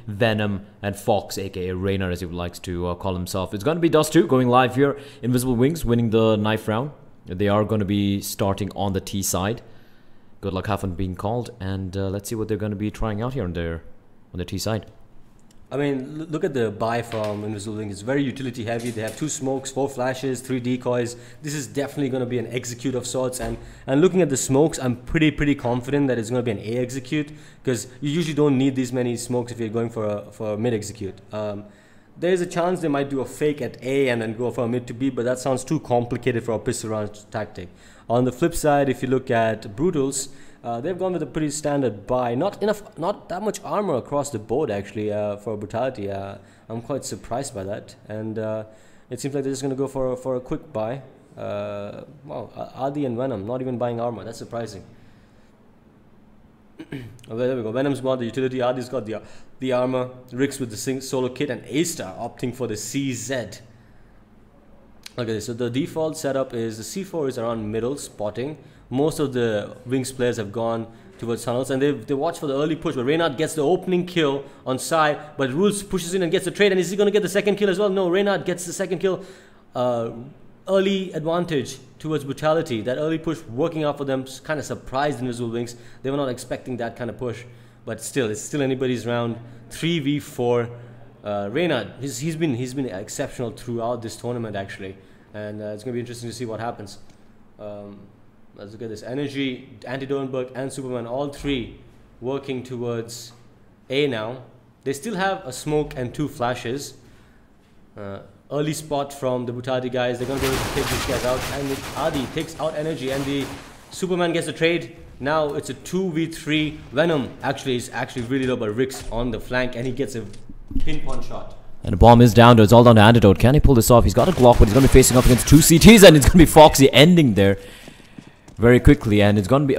Venom, and Fox, aka Rainer, as he likes to call himself. It's going to be Dust2 going live here. Invisible Wings winning the knife round. They are going to be starting on the T side. Good luck, have fun being called, and let's see what they're going to be trying out here on their T side. I mean, look at the buy from Invisible Wings. It's very utility heavy. They have 2 smokes, 4 flashes, 3 decoys. This is definitely going to be an execute of sorts. And looking at the smokes, I'm pretty confident that it's going to be an A execute, because you usually don't need these many smokes if you're going for a mid execute. There's a chance they might do a fake at A and then go for a mid to B, but that sounds too complicated for a pistol round tactic. On the flip side, if you look at Brutals, they've gone with a pretty standard buy. Not that much armor across the board actually for Brutality. I'm quite surprised by that, and it seems like they're just going to go for a quick buy. Wow, Adi and Venom not even buying armor. That's surprising. Okay, there we go. Venom's got the utility. Adi's got the armor. Rick's with the solo kit, and A-Star opting for the CZ. Okay, so the default setup is the C4 is around middle spotting. Most of the Wings players have gone towards tunnels, and they watch for the early push, but Reynard gets the opening kill on side, but Rules pushes in and gets the trade, and is he going to get the second kill as well? No, Reynard gets the second kill. Early advantage towards Brutality. That early push working out for them, kind of surprised Invisible Wings. They were not expecting that kind of push, but still, it's still anybody's round. 3v4. Reynard, he's been exceptional throughout this tournament actually, and it's going to be interesting to see what happens. Let's look at this. Energy, Anti-Dornberg, and Superman, all 3 working towards A now. They still have a smoke and 2 flashes. Early spot from the Brutality guys. They're going to be able to take these guys out, and Adi takes out Energy, and the Superman gets the trade. Now it's a 2v3. Venom is actually really low, but Rick's on the flank, and he gets a pinpoint shot. And the bomb is down. It's all down to Antidote. Can he pull this off? He's got a Glock, but he's going to be facing off against 2 CTs, and it's going to be Foxy ending there very quickly. And it's going to be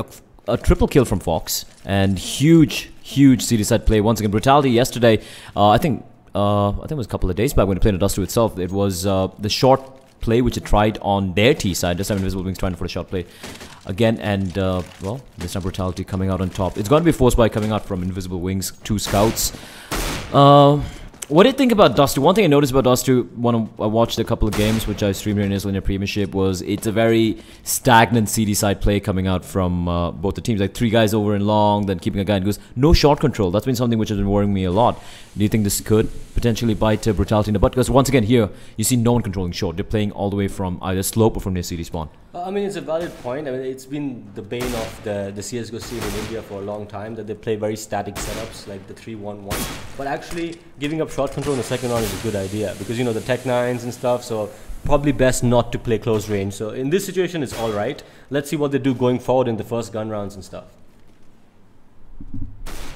a triple kill from Fox, and huge CT side play once again. Brutality yesterday, I think it was a couple of days back when it played in Dust2 itself. It was the short play which it tried on their T side. This time Invisible Wings trying for a short play again, and well, this time Brutality coming out on top. It's going to be forced by coming out from Invisible Wings, 2 scouts. What do you think about Dust2? One thing I noticed about Dust2 when I watched a couple of games, which I streamed here in ESL India Premiership, was it's a very stagnant CD side play coming out from both the teams. Like 3 guys over and long, then keeping a guy and goes. No shot control. That's been something which has been worrying me a lot. Do you think this could potentially bite Brutality in the butt? Because once again here, you see no one controlling short. They're playing all the way from either slope or from near CD spawn. I mean, it's a valid point. I mean, it's been the bane of the CSGO scene in India for a long time, that they play very static setups like the 3-1-1. But actually, giving up shot control in the second round is a good idea, because you know the Tech 9s and stuff, so probably best not to play close range. So in this situation, it's alright. Let's see what they do going forward in the first gun rounds and stuff.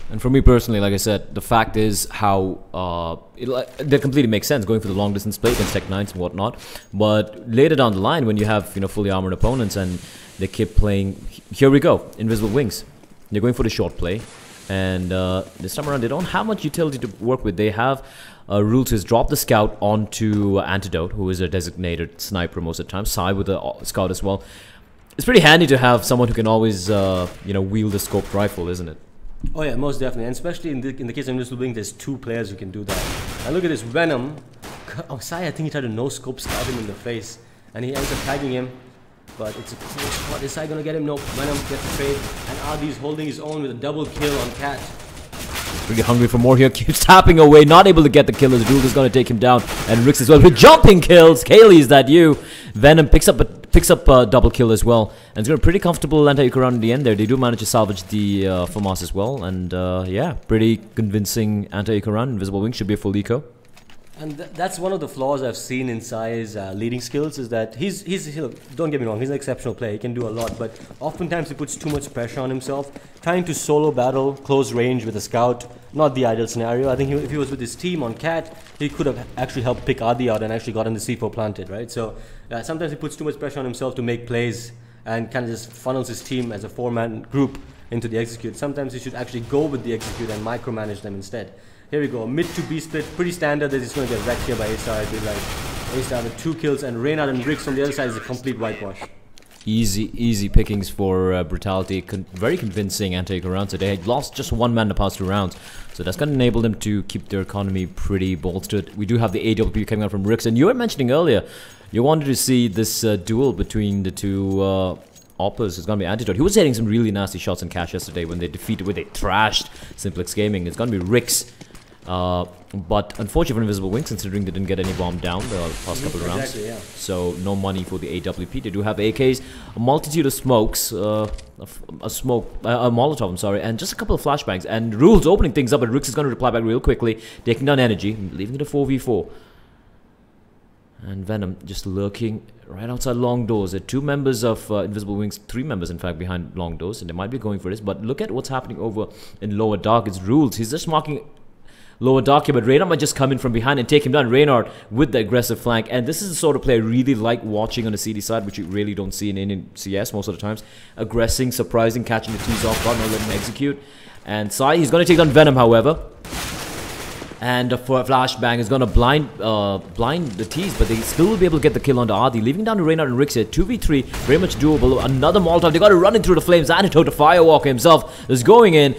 And for me personally, like I said, the fact is how that completely makes sense going for the long distance play against Tech 9s and whatnot. But later down the line, when you have fully armored opponents and they keep playing, here we go, Invisible Wings. They're going for the short play, and this time around they don't have much utility to work with. They have Rules has dropped the scout onto Antidote, who is a designated sniper most of the time. Sai with the scout as well. It's pretty handy to have someone who can always wield a scoped rifle, isn't it? Oh yeah, most definitely, and especially in the case of Invisible Wings, there's 2 players who can do that. And look at this Venom. Oh, Sai, I think he tried to no-scope scout him in the face, and he ends up tagging him. But it's a close shot. Is Sai gonna get him? No. Venom gets the trade, and Adi's holding his own with a double kill on Cat. Really hungry for more here, keeps tapping away, not able to get the kill as Rule is going to take him down, and Rix as well with jumping kills. Kaylee, is that you? Venom picks up a double kill as well, and it's got a pretty comfortable anti-eco round in the end there. They do manage to salvage the FAMAS as well, and yeah, pretty convincing anti-eco round. Invisible Wings should be a full eco. And that's one of the flaws I've seen in Sai's leading skills, is that he's don't get me wrong, he's an exceptional player, he can do a lot, but oftentimes he puts too much pressure on himself. Trying to solo battle, close range with a scout, not the ideal scenario. I think if he was with his team on Cat, he could have actually helped pick Adi out and actually gotten the C4 planted, right? So sometimes he puts too much pressure on himself to make plays and kind of just funnels his team as a 4-man group into the execute. Sometimes he should actually go with the execute and micromanage them instead. Here we go, mid to B split, pretty standard. That he's going to get wrecked here by A-Star. I feel like A-Star with 2 kills, and Reynard and Rix on the other side is a complete whitewash. Easy pickings for Brutality. Very convincing anti rounds. So they had lost just one man in the past 2 rounds. So that's going to enable them to keep their economy pretty bolstered. We do have the AWP coming out from Rix. And you were mentioning earlier, you wanted to see this duel between the two Oppers. It's going to be Antidote. He was hitting some really nasty shots in cash yesterday when they trashed Simplex Gaming. It's going to be Rix. But unfortunately for Invisible Wings, considering they didn't get any bomb down the past couple of rounds. Exactly, yeah. So no money for the AWP. They do have AKs, a multitude of smokes, a Molotov, I'm sorry, and just a couple of flashbangs. And Rules opening things up, but Rix is going to reply back real quickly, taking down Energy, leaving it a 4v4. And Venom just lurking right outside long doors. There are 2 members of Invisible Wings, 3 members in fact behind long doors, and they might be going for this. But look at what's happening over in lower dark. It's Rules. He's just marking lower dark here, but Reynard might just come in from behind and take him down. Reynard with the aggressive flank, and this is the sort of play I really like watching on the CD side, which you really don't see in CS most of the times. Aggressing, surprising, catching the T's off guard, not letting him execute. And Sai, he's going to take down Venom, however. And for a flashbang, is going to blind the T's, but they still will be able to get the kill onto Adi, leaving down to Reynard and Rix here. 2v3, very much doable. Another Molotov, they got to run in through the flames. Antidote, the Firewalker himself is going in.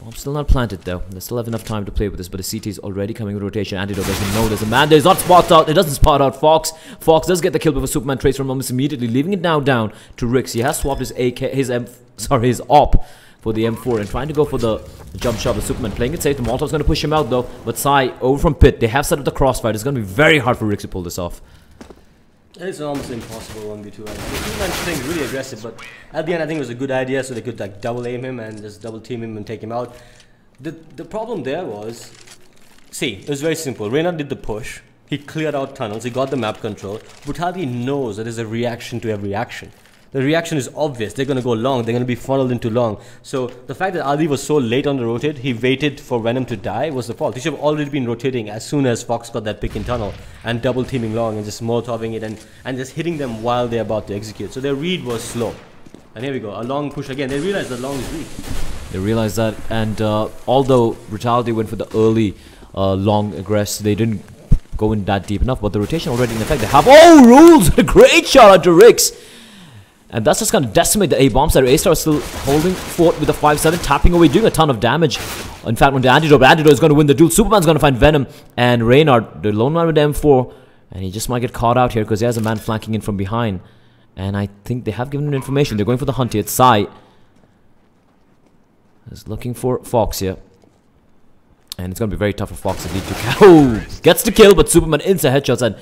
Bomb still not planted though. They still have enough time to play with this, but the CT is already coming in rotation. Antidote doesn't know there's a man there. He's not spot out. It doesn't spot out Fox. Fox does get the kill before Superman trades from almost immediately, leaving it now down to Rix. He has swapped his his op for the M4 and trying to go for the jump shot with Superman. Playing it safe. The Molotov's going to push him out though. But Sai over from pit. They have set up the crossfire. It's going to be very hard for Rix to pull this off. It's almost impossible 1v2. Superman's playing really aggressive, but at the end I think it was a good idea, so they could like double aim him and just double team him and take him out. The problem there was, see, it was very simple. Reynard did the push. He cleared out tunnels. He got the map control. Brutality knows that there's a reaction to every action. The reaction is obvious. They're going to go long. They're going to be funneled into long. So the fact that Adi was so late on the rotate, he waited for Venom to die, was the fault. He should have already been rotating as soon as Fox got that pick in tunnel and double teaming long and just Molotoving it and just hitting them while they're about to execute. So their read was slow. And here we go, a long push again. They realized that long is weak. They realized that, and although Brutality went for the early long aggress, they didn't go in that deep enough, but the rotation already in effect. They have, oh, Rules! A great shot out to Rix! And that's just going to decimate the A-bomb side. A-Star is still holding fort with the 5-7, tapping away, doing a ton of damage. In fact, when the Antidote is going to win the duel. Superman's going to find Venom and Reynard, the lone man with the M4. And he just might get caught out here because he has a man flanking in from behind. And I think they have given him information. They're going for the hunt here. It's Sai. He's looking for Fox here. And it's going to be very tough for Fox to lead to oh, gets the kill, but Superman inside headshots. And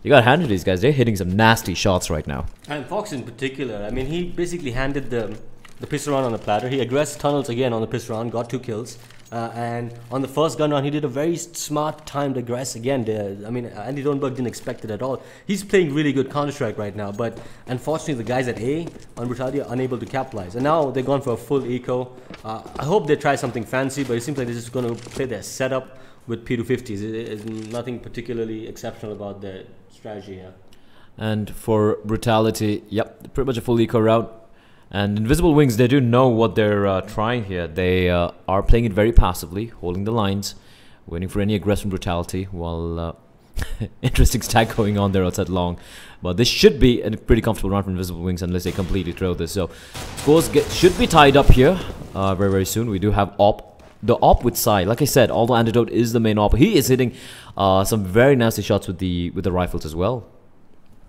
you got to hand it to these guys. They're hitting some nasty shots right now. And Fox in particular, I mean, he basically handed the pistol round on the platter. He aggressed tunnels again on the pistol round, got 2 kills. And on the first gun round, he did a very smart timed aggress again. I mean, Andy Dornberg didn't expect it at all. He's playing really good Counter-Strike right now, but unfortunately, the guys at A on Brutality are unable to capitalize. And now they've gone for a full eco. I hope they try something fancy, but it seems like they're just going to play their setup with P250s. There's nothing particularly exceptional about their strategy here. And for Brutality, yep, pretty much a full eco route. And Invisible Wings, they do know what they're trying here. They are playing it very passively, holding the lines, waiting for any aggressive Brutality, while interesting stack going on there outside long. But this should be a pretty comfortable round for Invisible Wings unless they completely throw this. So scores should be tied up here very, very soon. We do have the op with Sai. Like I said, although Antidote is the main op, he is hitting some very nasty shots with the rifles as well.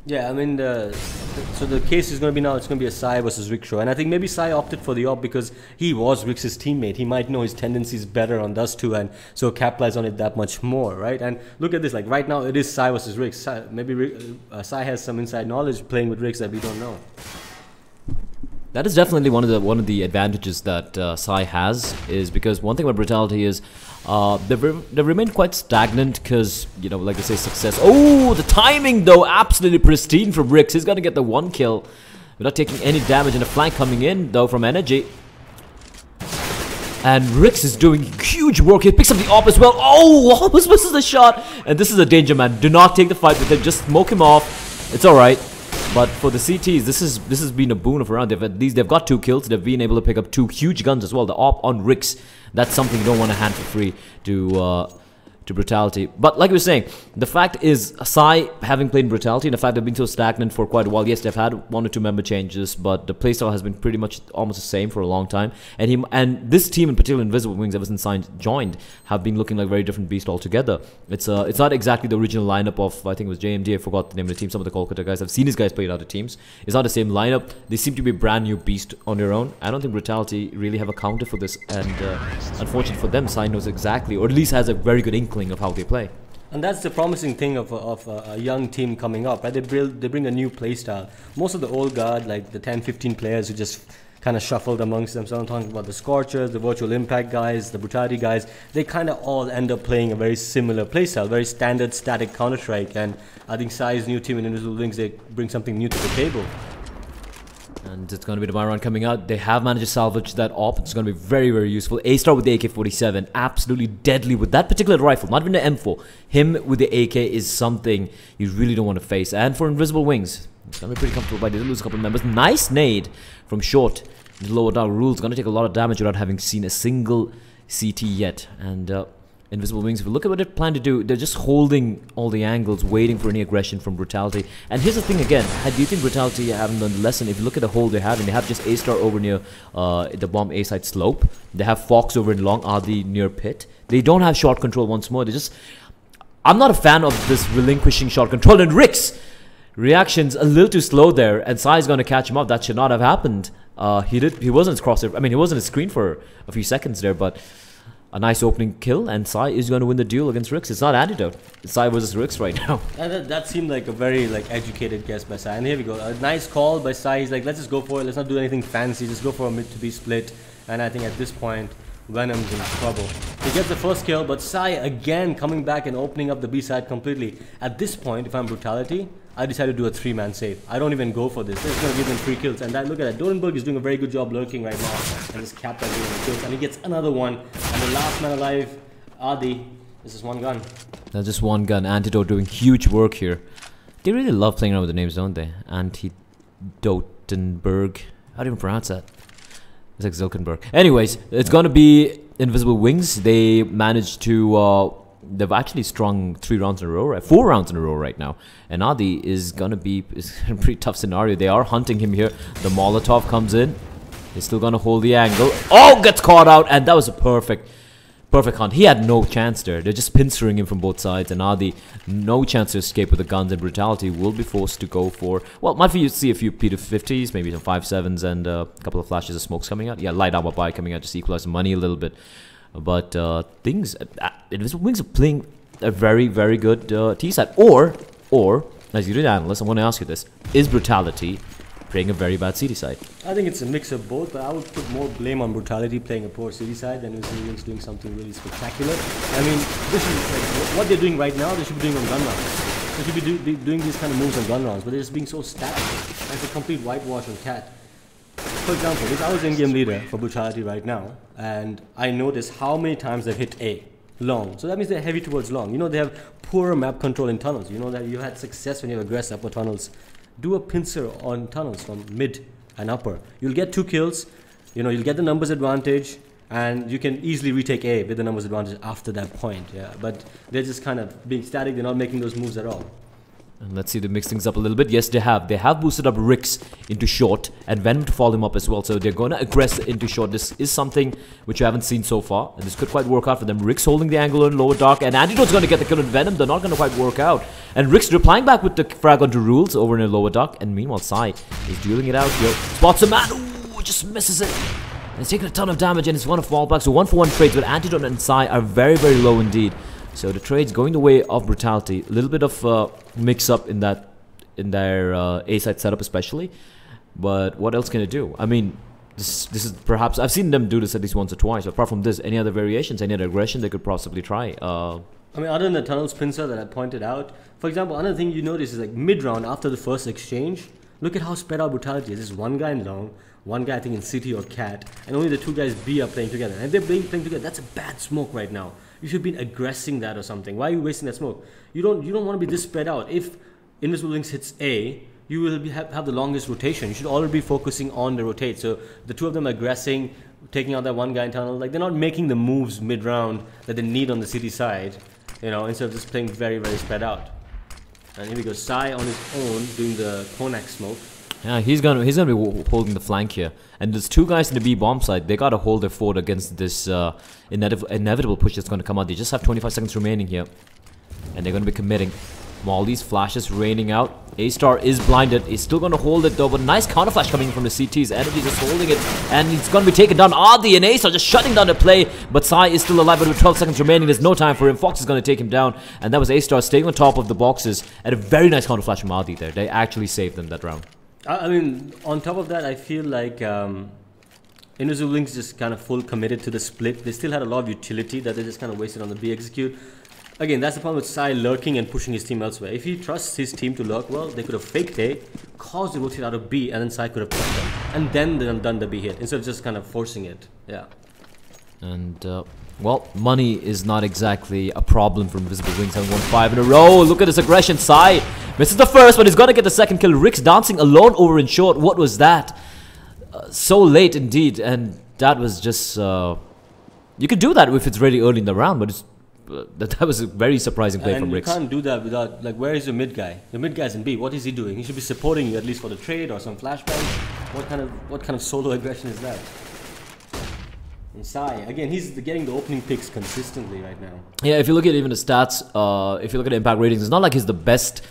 Yeah, I mean, so the case is going to be now, it's going to be a Sai versus Rick show. And I think maybe Sai opted for the op because he was Rick's teammate. He might know his tendencies better on Dust 2 and so capitalize on it that much more, right? And look at this, like right now it is Sai versus Rick. Maybe Sai has some inside knowledge playing with Ricks that we don't know. That is definitely one of the advantages that Sai has, is because one thing about Brutality is they've remained quite stagnant because, you know, like they say, success. Oh, the timing though, absolutely pristine from Rix. He's going to get the 1 kill without taking any damage, and a flank coming in though from Energy. And Rix is doing huge work. He picks up the op as well. Oh, almost misses the shot. And this is a danger, man. Do not take the fight with him. Just smoke him off. It's alright. But for the CTs, this has been a boon of a round. They've got 2 kills. They've been able to pick up 2 huge guns as well. The op on Rix, that's something you don't want to hand for free to to Brutality. But like we were saying, the fact is, Sai having played Brutality and the fact they've been so stagnant for quite a while. Yes, they've had 1 or 2 member changes, but the playstyle has been pretty much almost the same for a long time. And this team in particular, Invisible Wings, ever since Sai joined, have been looking like very different beast altogether. It's not exactly the original lineup of, I think it was JMD, I forgot the name of the team, some of the Kolkata guys. I've seen these guys play in other teams. It's not the same lineup. They seem to be a brand new beast on their own. I don't think Brutality really have a counter for this, and unfortunately for them, Sai knows exactly, or at least has a very good inkling of how they play. And that's the promising thing of a young team coming up, right? They bring a new playstyle. Most of the old guard, like the 10-15 players who just kind of shuffled amongst themselves. I'm talking about the Scorchers, the Virtual Impact guys, the Brutality guys. They kind of all end up playing a very similar playstyle, very standard static Counter-Strike. And I think Sai's new team in Invisible Wings, they bring something new to the table. And it's going to be the Myron coming out. They have managed to salvage that op. It's going to be very, very useful. A-Star with the AK-47, absolutely deadly with that particular rifle. Not even the M4. Him with the AK is something you really don't want to face. And for Invisible Wings, it's going to be pretty comfortable, but they did lose a couple of members. Nice nade from short. The lower down rules going to take a lot of damage without having seen a single CT yet. And Invisible Wings, if you look at what they plan to do, they're just holding all the angles, waiting for any aggression from Brutality. And here's the thing again, do you think Brutality haven't learned the lesson? If you look at the hole they're having, they have just A-Star over near the bomb A side slope. They have Fox over in long, Adi near pit. They don't have shot control once more. They just... I'm not a fan of this relinquishing shot control. And Rick's reaction's a little too slow there, and Sai's going to catch him up. That should not have happened. He wasn't his crosshair. I mean, he wasn't his screen for a few seconds there, but... a nice opening kill, and Sai is going to win the duel against Rix. It's not Antidote. It's Sai versus Rix right now. And that seemed like a very educated guess by Sai. And here we go. A nice call by Sai. He's like, let's just go for it. Let's not do anything fancy. Just go for a mid to be split. And I think at this point, Venom's in trouble. He gets the first kill, but Sai again coming back and opening up the B side completely. At this point, if I'm Brutality, I decide to do a 3-man save. I don't even go for this. This is going to give them 3 kills. And look at that. Dorenberg is doing a very good job lurking right now. And just capped at the kills. And he gets another one. And the last man alive, Adi. This is one gun. That's just one gun. Antidote doing huge work here. They really love playing around with the names, don't they? Antidotenberg. How do you even pronounce that? It's like Zilkenberg. Anyways, it's going to be Invisible Wings. They managed to... they've actually strung 3 rounds in a row, right? 4 rounds in a row right now. And Adi is gonna be a pretty tough scenario. They are hunting him here. The Molotov comes in. He's still gonna hold the angle. Oh, gets caught out, and that was a perfect hunt. He had no chance there. They're just pincering him from both sides, and Adi, no chance to escape with the guns, and Brutality will be forced to go for, well, might be you see a few P250s, maybe some 5.7s, and a couple of flashes of smokes coming out. Yeah, light armor buy coming out, just equalize the money a little bit. But Invisible Wings are playing a very, very good T-side. Or, as you did analyst, I want to ask you this. Is Brutality playing a very bad CT side? I think it's a mix of both, but I would put more blame on Brutality playing a poor CT side than Invisible Wings doing something really spectacular. I mean, this is like, what they're doing right now, they should be doing on gun rounds. They should be doing these kind of moves on gun rounds, but they're just being so static. It's a complete whitewash on Cat. For example, if I was in-game leader for Brutality right now, and I notice how many times they've hit A, long. So that means they're heavy towards long. You know, they have poor map control in tunnels. You know that you had success when you aggress upper tunnels. Do a pincer on tunnels from mid and upper. You'll get 2 kills. You know, you'll get the numbers advantage, and you can easily retake A with the numbers advantage after that point. Yeah, but they're just kind of being static. They're not making those moves at all. And let's see, they mix things up a little bit. Yes, they have. They have boosted up Rix into short and Venom to follow him up as well. So they're going to aggress into short. This is something which you haven't seen so far. And this could quite work out for them. Rix holding the angle in lower dark. And Antidote's going to get the kill on Venom. They're not going to quite work out. And Rix replying back with the frag onto Rules over in a lower dark. And meanwhile, Sai is dealing it out here. Spots a man. Ooh, just misses it. And it's taking a ton of damage. And it's one of fallback. So 1-for-1 trades with Antidote and Sai are very, very low indeed. So the trade's going the way of Brutality. A little bit of mix-up in their A-side setup especially. But what else can it do? I mean, this is perhaps... I've seen them do this at least once or twice. Apart from this, any other variations, any other aggression they could possibly try? I mean, other than the tunnel pincer that I pointed out, for example, another thing you notice is like mid-round after the first exchange, look at how spread out Brutality is. There's one guy in long, one guy I think in City or Cat, and only the 2 guys B are playing together. And if they're playing together, that's a bad smoke right now. You should be aggressing that or something. Why are you wasting that smoke? You don't want to be this spread out. If Invisible Wings hits A, you will have the longest rotation. You should already be focusing on the rotate. So the 2 of them aggressing, taking out that one guy in tunnel. Like, they're not making the moves mid-round that they need on the city side. You know, instead of just playing very, very spread out. And here we go, Sai on his own doing the Konak smoke. Yeah, he's gonna be holding the flank here, and there's two guys in the B bomb side. They gotta hold their fort against this inevitable push that's gonna come out. They just have 25 seconds remaining here, and they're gonna be committing. Molly's flashes raining out. A-Star is blinded. He's still gonna hold it though, but nice counter flash coming in from the CTs. Energy just holding it, and he's gonna be taken down. Adi and A-Star just shutting down the play, but Sai is still alive. But with 12 seconds remaining, there's no time for him. Fox is gonna take him down, and that was A-Star staying on top of the boxes. And a very nice counter flash from Adi there. They actually saved them that round. I mean, on top of that, I feel like Invisible Wings just kind of full committed to the split. They still had a lot of utility that they just kind of wasted on the B execute. Again, that's the problem with Sai lurking and pushing his team elsewhere. If he trusts his team to lurk well, they could have faked A, caused the rotate out of B, and then Sai could have pushed them. And then they done the B hit, instead of just kind of forcing it. Yeah. And, well, money is not exactly a problem for Invisible Wings, having won 5 in a row. Look at this aggression. Sai misses the first, but he's going to get the second kill. Rick's dancing alone over in short. What was that? So late indeed, and that was just... you could do that if it's really early in the round, but it's... that was a very surprising play from Ricks. You can't do that without, like, where is your mid guy? The mid guy's in B. What is he doing? He should be supporting you at least for the trade or some flashbangs. What kind of solo aggression is that? And Sai, again, he's getting the opening picks consistently right now. Yeah, if you look at even the stats, if you look at the impact ratings, it's not like he's the best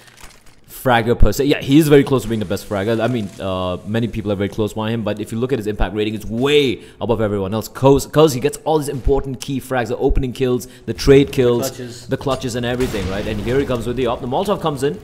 fragger per se. Yeah, he is very close to being the best fragger. I mean, many people are very close by him, but if you look at his impact rating, it's way above everyone else because he gets all these important key frags, the opening kills, the trade kills, the clutches and everything, right? And here he comes with the up. The Molotov comes in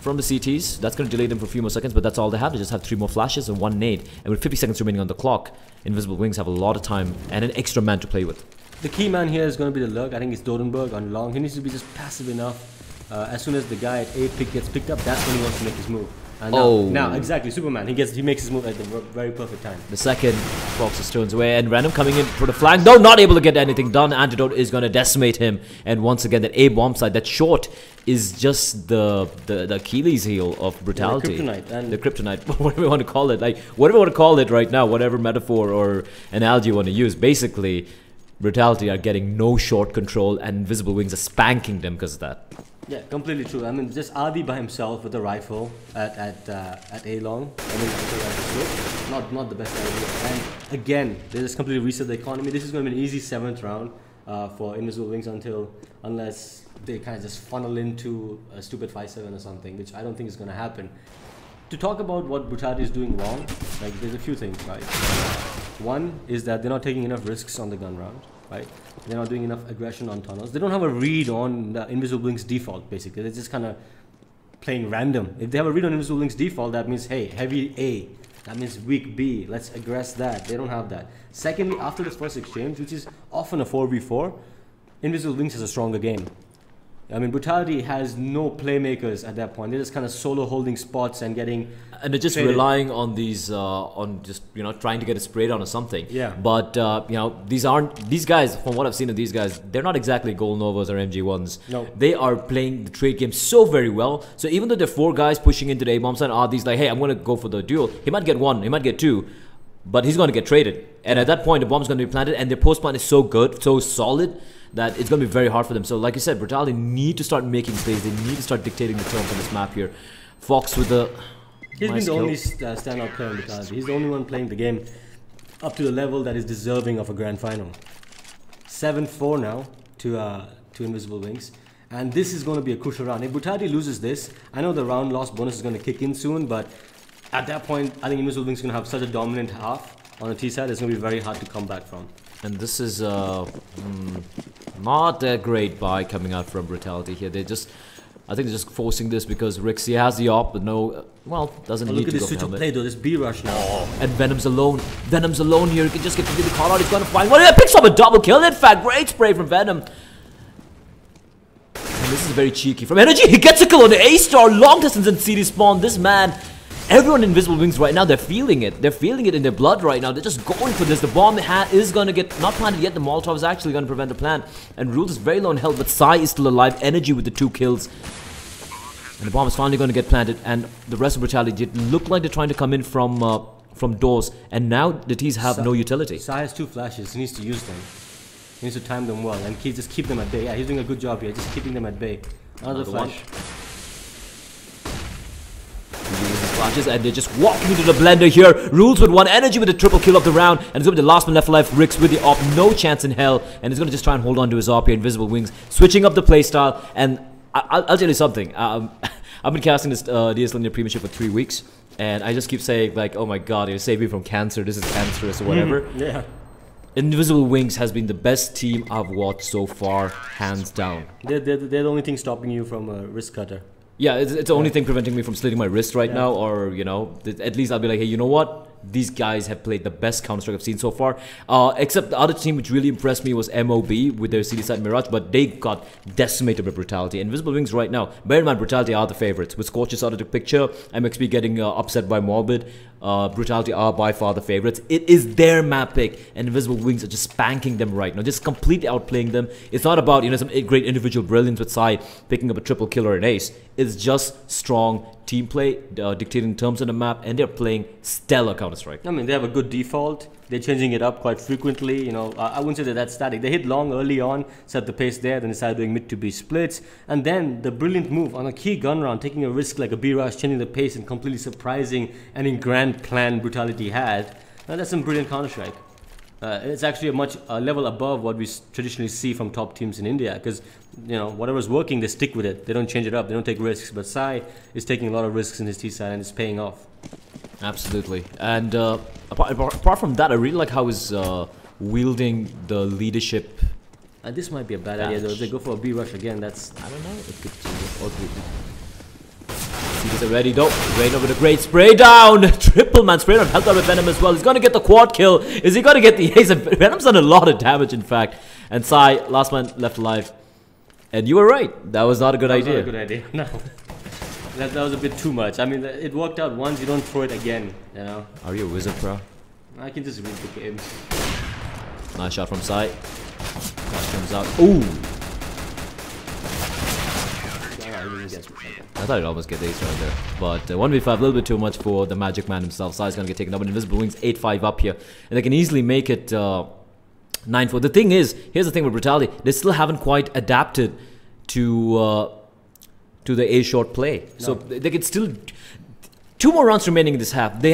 from the CTs. That's going to delay them for a few more seconds, but that's all they have. They just have 3 more flashes and 1 nade. And with 50 seconds remaining on the clock, Invisible Wings have a lot of time and an extra man to play with. The key man here is going to be the lurk. I think it's Dodenberg on long. He needs to be just passive enough. As soon as the guy at A pick gets picked up, that's when he wants to make his move. And now, exactly, Superman. He makes his move at the very perfect time. The second Fox is turns away, and Random coming in for the flank. No, not able to get anything done. Antidote is going to decimate him, and once again, that A bomb side, that short is just the Achilles heel of Brutality. Yeah, the kryptonite. The kryptonite, whatever you want to call it, like whatever you want to call it right now, whatever metaphor or analogy you want to use. Basically, Brutality are getting no short control, and Invisible Wings are spanking them because of that. Yeah, completely true. I mean, just Adi by himself with a rifle at A long. I mean, not the best idea. And again, they just completely reset the economy. This is going to be an easy 7th round for Invisible Wings unless they kind of just funnel into a stupid 5-7 or something, which I don't think is going to happen. To talk about what Brutality is doing wrong, like there's a few things, right? One is that they're not taking enough risks on the gun round, right? They're not doing enough aggression on tunnels. They don't have a read on the Invisible Wings default, basically. They're just kind of playing random. If they have a read on Invisible Wings default, that means, hey, heavy A. That means weak B. Let's aggress that. They don't have that. Secondly, after this first exchange, which is often a 4v4, Invisible Wings has a stronger game. I mean, Brutality has no playmakers at that point. They're just kind of solo holding spots and getting... And they're just traded. Relying on these, on just, you know, trying to get a spray down or something. Yeah. But, you know, these guys, from what I've seen of these guys, they're not exactly Gold Novas or MG1s. No. They are playing the trade game so very well. So even though there are 4 guys pushing into the A-bomb side, Adi's like, hey, I'm going to go for the duel. He might get 1, he might get 2. But he's going to get traded. And at that point, the bomb's going to be planted. And their post plant is so good, so solid, that it's going to be very hard for them. So like you said, Brutality need to start making plays. They need to start dictating the terms on this map here. Fox with the... He's been the only standout player in Brutality. He's the only one playing the game up to the level that is deserving of a grand final. 7-4 now to Invisible Wings. And this is going to be a crucial round. If Brutality loses this, I know the round loss bonus is going to kick in soon, but at that point, I think Invisible Wings is going to have such a dominant half on the T side, it's going to be very hard to come back from. And this is not a great buy coming out from Brutality here. They just, I think they're just forcing this because Rixie has the op, but no, well, doesn't need to go. Look at this switch of play though, this B rush now. And Venom's alone. Venom's alone here. He can just get completely caught out. He's going to find one. He picks up a double kill. In fact, great spray from Venom. And this is very cheeky from Energy. He gets a kill on the A-Star. Long distance and CD spawn. This man... Everyone in Invisible Wings right now, they're feeling it. They're feeling it in their blood right now. They're just going for this. The bomb is going to get, not planted yet. The Molotov is actually going to prevent the plan. And Rules is very low in health, but Sai is still alive. Energy with the 2 kills. And the bomb is finally going to get planted. And the rest of Brutality, it looked like they're trying to come in from doors. And now the T's have no utility. Sai has 2 flashes. He needs to use them. He needs to time them well and just keep them at bay. Yeah, he's doing a good job here, just keeping them at bay. Another flash. Flashes and they're just walking into the blender here. Rules with one, energy with the triple kill of the round, and it's going to be the last man left alive. Rix with the op, no chance in hell, and he's going to just try and hold on to his op here. Invisible Wings, switching up the playstyle, and I'll tell you something. I've been casting this ESL India Premiership for 3 weeks, and I just keep saying like, oh my god, you save me from cancer. This is cancerous or whatever. Yeah. Invisible Wings has been the best team I've watched so far, hands down. They're the only thing stopping you from a wrist cutter. Yeah, it's the only thing preventing me from slitting my wrist right now, or, you know, at least I'll be like, hey, you know what? These guys have played the best Counter-Strike I've seen so far. Except the other team which really impressed me was MOB with their CD side Mirage, but they got decimated by Brutality. Invisible Wings right now, bear in mind, Brutality are the favorites. With Scorches out of the picture, MXP getting upset by Morbid, Brutality are by far the favorites. It is their map pick, and Invisible Wings are just spanking them right now, just completely outplaying them. It's not about, you know, some great individual brilliance with Sai picking up a triple kill or an ace. It's just strong team play, dictating terms on the map, and they're playing stellar Counter-Strike. I mean, they have a good default. They're changing it up quite frequently. You know, I wouldn't say they're that static. They hit long early on, set the pace there, then they started doing mid to B splits, and then the brilliant move on a key gun round, taking a risk like a B rush, changing the pace, and completely surprising any grand plan Brutality had. Now, that's some brilliant Counter-Strike. It's actually a much level above what we traditionally see from top teams in India, because, you know, whatever's working, they stick with it. They don't change it up. They don't take risks. But Sai is taking a lot of risks in his T side, and it's paying off. Absolutely. And apart from that, I really like how he's wielding the leadership. And this might be a bad idea, though. If they go for a B rush again, that's... I don't know. It could He's ready though. Rainer with a great spray down. Triple man spray down. Health out with Venom as well. He's going to get the quad kill. Is he going to get the ace? Venom's done a lot of damage, in fact. And Sai, last man left alive. And you were right. That was not a good idea. That was not a good idea. No. That was a bit too much. I mean, it worked out once. You don't throw it again, you know. Are you a wizard, bro? I can just read the game. Nice shot from Sai. Flash comes out. Ooh. I thought he'd almost get the ace right there. But 1v5, a little bit too much for the Magic Man himself. Sai is going to get taken up. And Invisible Wings 8-5 up here. And they can easily make it 9-4. The thing is, here's the thing with Brutality. They still haven't quite adapted to the A-short play. No. So they can still... 2 more rounds remaining in this half. They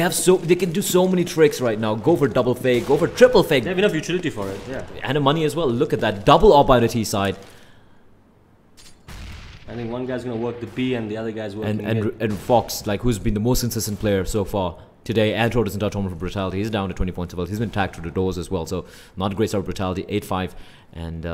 can do so many tricks right now. Go for double fake, go for triple fake. They have enough utility for it, yeah. And the money as well. Look at that. Double op by the T side. I think one guy's going to work the B and the other guy's working and Fox, like, who's been the most consistent player so far today, and Throw doesn't touch home for Brutality. He's down to 20 points as well. He's been tagged through the doors as well. So not a great start with Brutality. 8-5. And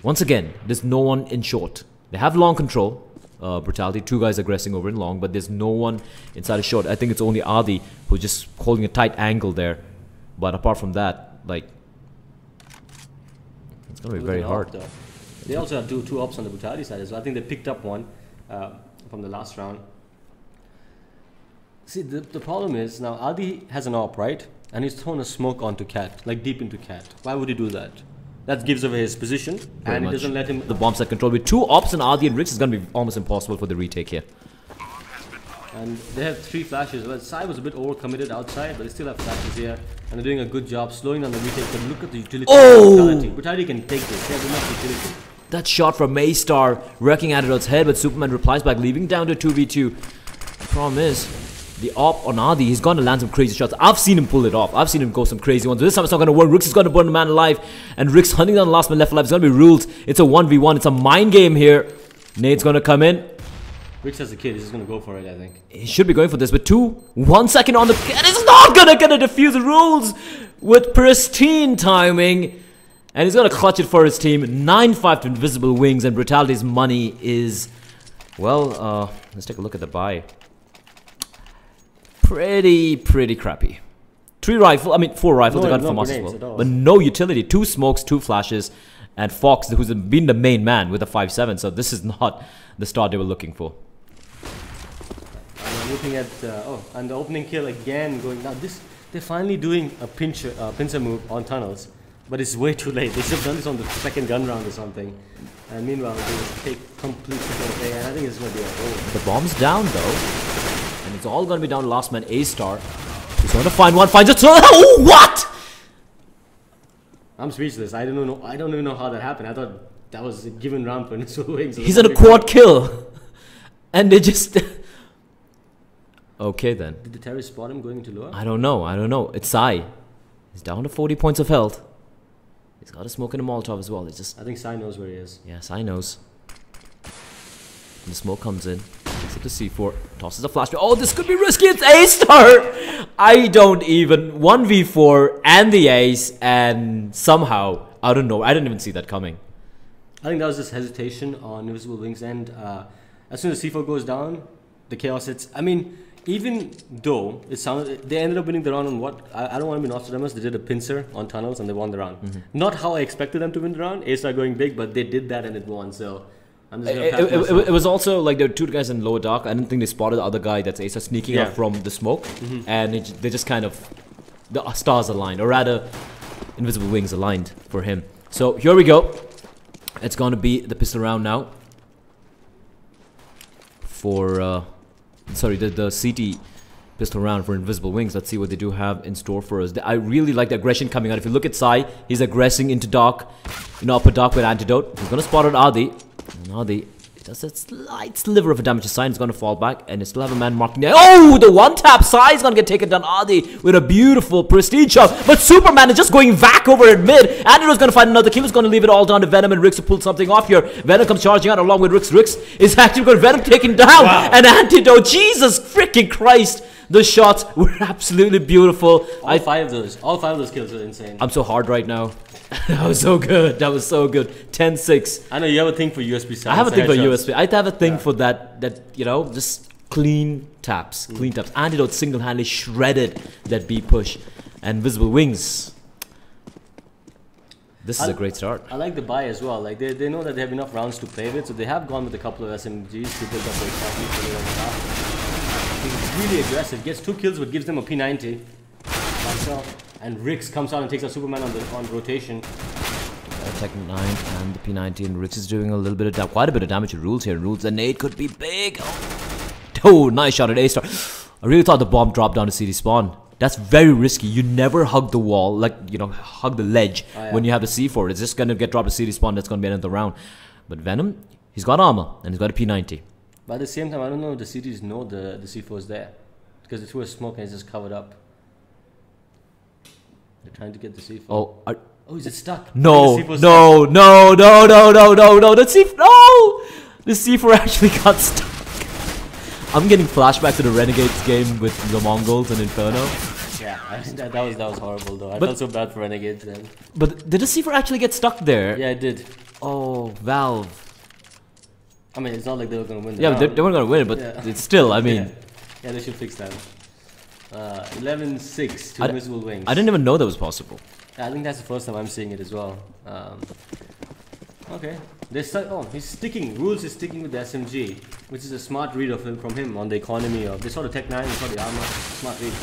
once again, there's no one in short. They have long control. Brutality, 2 guys aggressing over in long, but there's no one inside a short. I think it's only Adi who's just holding a tight angle there. But apart from that, like, it's going to be very hard. They also have two ops on the Brutality side as well. I think they picked up one from the last round. See, the problem is, now Adi has an op, right? And he's thrown a smoke onto Cat, like deep into Cat. Why would he do that? That gives away his position, and it doesn't let him... The bomb set control. With 2 ops and Adi and Rix, is going to be almost impossible for the retake here. And they have 3 flashes. Well, Sai was a bit overcommitted outside, but they still have flashes here. And they're doing a good job slowing down the retake. But look at the utility. Oh! Brutality can take this. They have enough utility. That shot from A-Star, wrecking Antidote's head, but Superman replies back, leaving down to 2v2. The problem is, the op on Adi, he's going to land some crazy shots. I've seen him pull it off. I've seen him go some crazy ones. This time it's not going to work. Rix is going to burn the man alive. And Rix hunting down the last man left alive. It's going to be ruled. It's a 1v1. It's a mind game here. Nade's going to come in. Rix as a kid, he's just going to go for it, I think. He should be going for this, but 1 second on the... And it's not going to defuse the rules with pristine timing. And he's going to clutch it for his team. 9-5 to Invisible Wings, and Brutality's money is... Well, let's take a look at the buy. Pretty crappy. 4 rifles they got from us as well. But no utility. 2 smokes, 2 flashes. And Fox, who's been the main man with a 5-7. So this is not the start they were looking for. I'm looking at... and the opening kill again going... Now they're finally doing a pincer move on tunnels. But it's way too late. They should have done this on the 2nd gun round or something. And meanwhile, they just take complete control of A. And I think it's going to be a goal. The bomb's down though. And it's all going to be down to last man A-Star. He's going to find one. Finds it. Oh, what? I'm speechless. I don't even know how that happened. I thought that was a given round for Invisible Wings. He's on a quad kill. And they just... Okay then. Did the terrorist spot him going into lower? I don't know. It's Sai. He's down to 40 points of health. He's got a smoke and a Molotov as well. It's just... I think Sai knows where he is. Yeah, Sai knows. And the smoke comes in. Picks up the C4. Tosses a flashback. Oh, this could be risky. It's A-star! I don't even... 1v4 and the ace, and somehow... I don't know. I didn't even see that coming. I think that was just hesitation on Invisible Wings' end. As soon as C4 goes down, the chaos hits. I mean, even though it sounded... They ended up winning the round on what... I don't want to be Nostradamus. They did a pincer on tunnels and they won the round. Not how I expected them to win the round. A-star going big, but they did that and it won, so... It was also like there were two guys in lower dark. I didn't think they spotted the other guy that's Asa sneaking up from the smoke, and they just kind of the stars aligned, or rather, Invisible Wings aligned for him. So here we go. It's going to be the pistol round now. For sorry, the CT pistol round for Invisible Wings. Let's see what they do have in store for us. I really like the aggression coming out. If you look at Sai, he's aggressing into dark, upper dark with antidote. He's going to spot out Adi. And Adi does a slight sliver of a damage. Sai is going to fall back, and they still have a man marking there. Oh, the one tap. Sai is going to get taken down. Adi with a beautiful prestige shot, but Superman is just going back over at mid. Antidote's going to find another kill. He's going to leave it all down to Venom and Rix to pull something off here. Venom comes charging out along with Rix. Rix is actually got Venom taken down, and Antidote. Jesus freaking Christ! The shots were absolutely beautiful. All five of those kills are insane. I'm so hard right now. That was so good. That was so good. 10-6. I know you have a thing for USB sides. I have a thing for USB. I have a thing for that just clean taps. Clean taps. Antidote single-handedly shredded that B push. And Visible Wings. This is a great start. I like the buy as well. Like they know that they have enough rounds to play with, so they have gone with a couple of SMGs to build up their economy for the half. He's really aggressive. Gets 2 kills, but gives them a P90. And Rix comes out and takes out Superman on rotation. Tech 9 and the P90, and Rix is doing a little bit of quite a bit of damage to Rules here. Rules, the nade could be big. Oh, nice shot at A-star. I really thought the bomb dropped down to CD spawn. That's very risky. You never hug the wall, like, hug the ledge when you have the C4. It's just going to get dropped to CD spawn. That's going to be another round. But Venom, he's got armor, and he's got a P90. But at the same time, I don't know if the CTs know the C4 is there. Because they threw a smoke and it's just covered up. They're trying to get the C4. Oh, is it stuck? No. The C4, no! The C4 actually got stuck. I'm getting flashback to the Renegades game with the Mongols and Inferno. Yeah, that was horrible though. I felt so bad for Renegades then. But did the C4 actually get stuck there? Yeah, it did. Oh, Valve. I mean, it's not like they were going to win the round. They weren't going to win it, but it's still, I mean... Yeah, they should fix that. 11-6 to Invisible Wings. I didn't even know that was possible. I think that's the first time I'm seeing it as well. Okay. He's sticking. Rules is sticking with the SMG, which is a smart read from him on the economy of. They saw the Tech 9, they saw the armor. Smart read.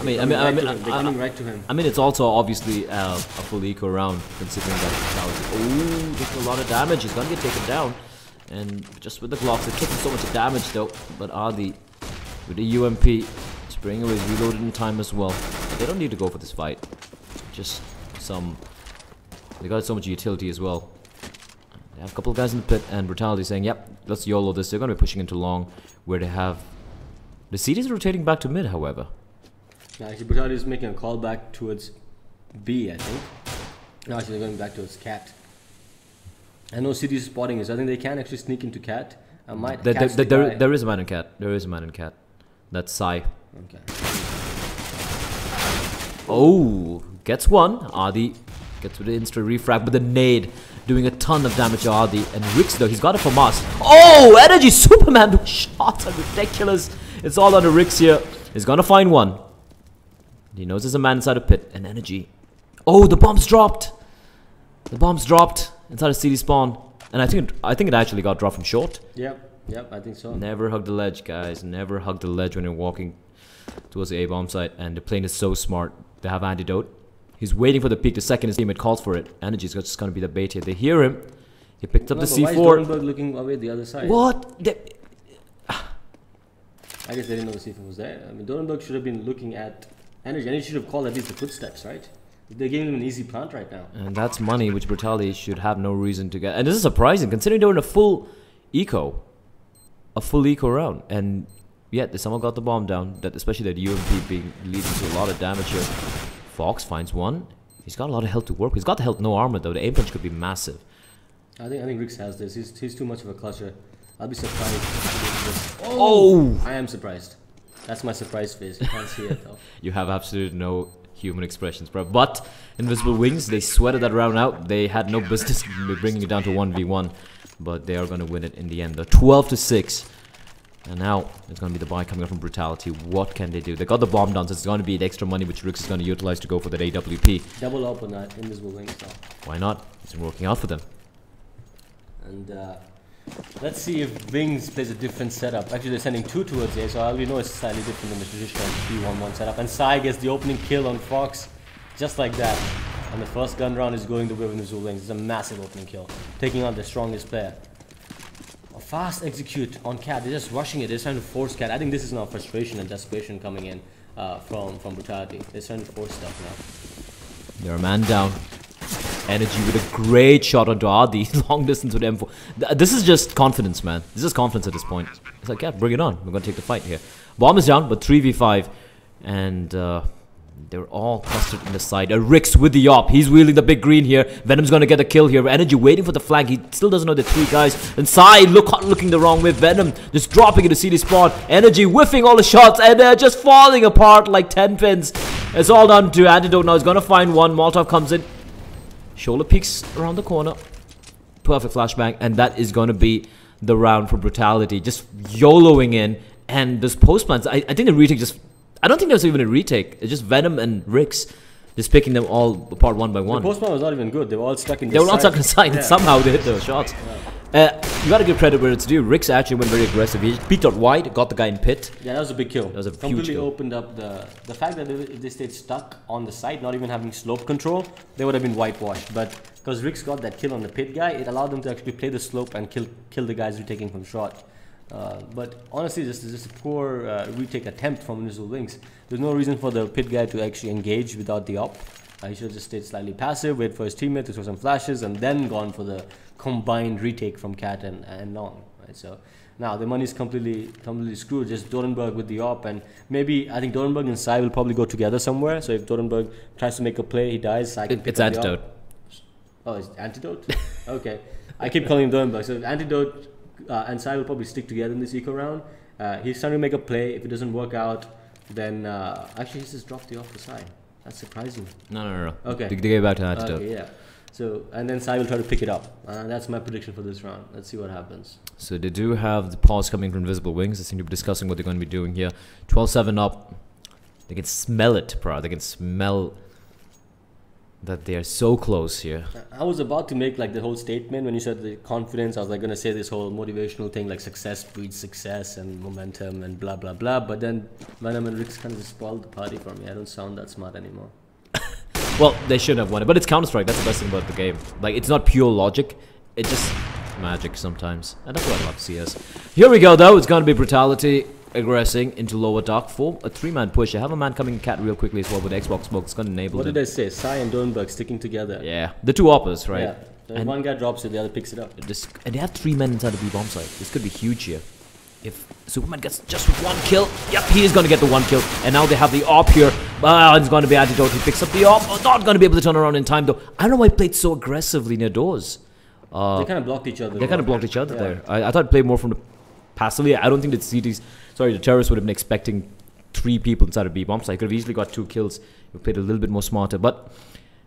They're coming right to him. I mean, it's also obviously a full eco round, considering that just a lot of damage. He's gonna get taken down, and just with the Glocks, it took him so much damage though. But Adi with the UMP, spraying away, is reloaded in time as well. But they don't need to go for this fight. Just they got so much utility as well. They have a couple of guys in the pit, and Brutality saying, yep, let's YOLO this. They're going to be pushing into long, where they have... The CT is rotating back to mid, however. Yeah, actually, Brutality is making a call back towards B, I think. No, actually, they're going back towards Cat. I know CT is spotting this. I think they can actually sneak into Cat. There is a man in Cat. There is a man in Cat. That's Sai. Okay. Oh, gets one. Adi gets with the insta refrag, but the nade doing a ton of damage to Adi. And Rix though, he's got it from us. Oh, energy Superman, those shots are ridiculous. It's all under Rix here. He's gonna find one. He knows there's a man inside a pit. And energy. Oh, the bomb's dropped. The bomb's dropped inside a CD spawn. And I think it actually got dropped from short. Yep, I think so. Never hug the ledge, guys. Never hug the ledge when you're walking towards the A-bomb site. And the plane is so smart. They have antidote. He's waiting for the peak. The second his teammate calls for it. Energy's just going to be the bait here. They hear him. He picked up the C4. Why is Dorenberg looking away the other side? What? I guess they didn't know the C4 was there. I mean, Dorenberg should have been looking at Energy. Energy should have called at least the footsteps, right? They're giving him an easy plant right now. And that's money which Brutality should have no reason to get. And this is surprising considering they were in a full eco. A full eco round. And yet they somehow got the bomb down. That especially that UMP being leading to a lot of damage here. Fox finds one. He's got a lot of health to work with. He's got the health, no armor though. The aim punch could be massive. I think Rix has this. He's too much of a clutcher. I'll be surprised. Oh! I am surprised. That's my surprise face. You can't see it though. You have absolutely no human expressions, bro. But Invisible Wings, they sweated that round out. They had no business bringing it down to 1v1, but they are going to win it in the end. They're 12-6, and now it's going to be the buy coming up from Brutality. What can they do? They got the bomb down, so it's going to be the extra money which Rix is going to utilize to go for that AWP. Double up on that Invisible Wings though. Why not? It's been working out for them. And let's see if Wings plays a different setup. Actually, they're sending two towards A, so we know it's slightly different than the traditional 3-1-1 setup. And Sai gets the opening kill on Fox, just like that. And the first gun round is going the way of Invisible Wings. It's a massive opening kill, taking on the strongest player. A fast execute on Cat. They're just rushing it. They're trying to force Cat. I think this is now frustration and desperation coming in from Brutality. They're trying to force stuff now. They're a man down. Energy with a great shot onto Adi. Long distance with M4. This is just confidence, man. This is confidence at this point. It's like, yeah, bring it on. We're going to take the fight here. Bomb is down, but 3v5. And they're all clustered in the side. Rix with the op. He's wielding the big green here. Venom's going to get the kill here. Energy waiting for the flank. He still doesn't know the three guys. And Sai looking the wrong way. Venom just dropping into CD spot. Energy whiffing all the shots. And they're just falling apart like 10 pins. It's all down to Antidote now. He's going to find one. Molotov comes in. Shoulder peeks around the corner. Perfect flashbang. And that is going to be the round for Brutality. Just YOLOing in. And this post plants, I think the retake just... I don't think there's even a retake. It's just Venom and Rix just picking them all apart one by one. The post plant was not even good. They were all stuck in the They were all stuck in the side. Yeah. And somehow they hit those shots. Yeah. You gotta give credit where it's due. Rix actually went very aggressive. He peeked out wide, got the guy in pit. Yeah, that was a big kill. That was a huge completely kill. Opened up the fact that if they stayed stuck on the side, not even having slope control, they would have been whitewashed. But because Rix got that kill on the pit guy, it allowed them to actually play the slope and kill the guys retaking from shot. But honestly, this is just a poor retake attempt from Invisible Wings. There's no reason for the pit guy to actually engage without the op. He should have just stayed slightly passive, wait for his teammate to throw some flashes, and then gone for the combined retake from Cat and Long. Right? So now the money's completely screwed. Just Dorenberg with the op, and maybe I think Dorenberg and Sai will probably go together somewhere. So if Dorenberg tries to make a play, he dies. Sai can pick It's up the Antidote. op. Oh, it's Antidote? Okay. I keep calling him Dorenberg. So if Antidote and Sai will probably stick together in this eco round. He's trying to make a play. If it doesn't work out, then actually he's just dropped the off the side. That's surprising. No. Okay. They gave back to Antidote. Okay, yeah. So, and then Sai will try to pick it up. That's my prediction for this round. Let's see what happens. So they do have the pause coming from Invisible Wings. They seem to be discussing what they're going to be doing here. 12-7 up. They can smell it, bro. They can smell that they are so close here. I was about to make like the whole statement when you said the confidence. I was like going to say this whole motivational thing like success breeds success and momentum and blah blah blah. But then Venom and Rix kind of just spoiled the party for me. I don't sound that smart anymore. Well, they shouldn't have won it, but it's Counter-Strike. That's the best thing about the game. Like, it's not pure logic. It's just magic sometimes. And that's what I love to see us. Here we go, though. It's going to be Brutality aggressing into lower dock for a 3-man push. I have a man coming in Cat real quickly as well with Xbox smoke. It's going to enable What them. did I say? Sai and Dorenberg sticking together. Yeah. The two oppers, right? Yeah. And one guy drops it, the other picks it up. And they have 3 men inside the B-bomb site. This could be huge here. If Superman gets just one kill, yep, he is going to get the one kill. And now they have the op here. It's going to be Antidote. He picks up the op. Not going to be able to turn around in time, though. I don't know why he played so aggressively near doors. They kind of blocked each other. They kind of blocked each other there. I thought play more from the passively. I don't think the terrorists would have been expecting 3 people inside a B-bomb site. Could have easily got 2 kills. He played a little bit more smarter. But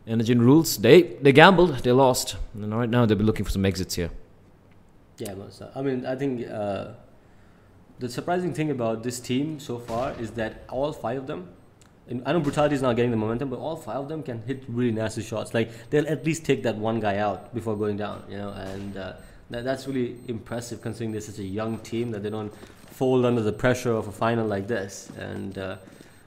Energy rules, they gambled. They lost. And right now they'll be looking for some exits here. Yeah, but I mean, I think the surprising thing about this team so far is that all 5 of them, and I know Brutality is not getting the momentum, but all 5 of them can hit really nasty shots. Like, they'll at least take that one guy out before going down, you know, and that's really impressive considering they're such a young team that they don't fold under the pressure of a final like this. And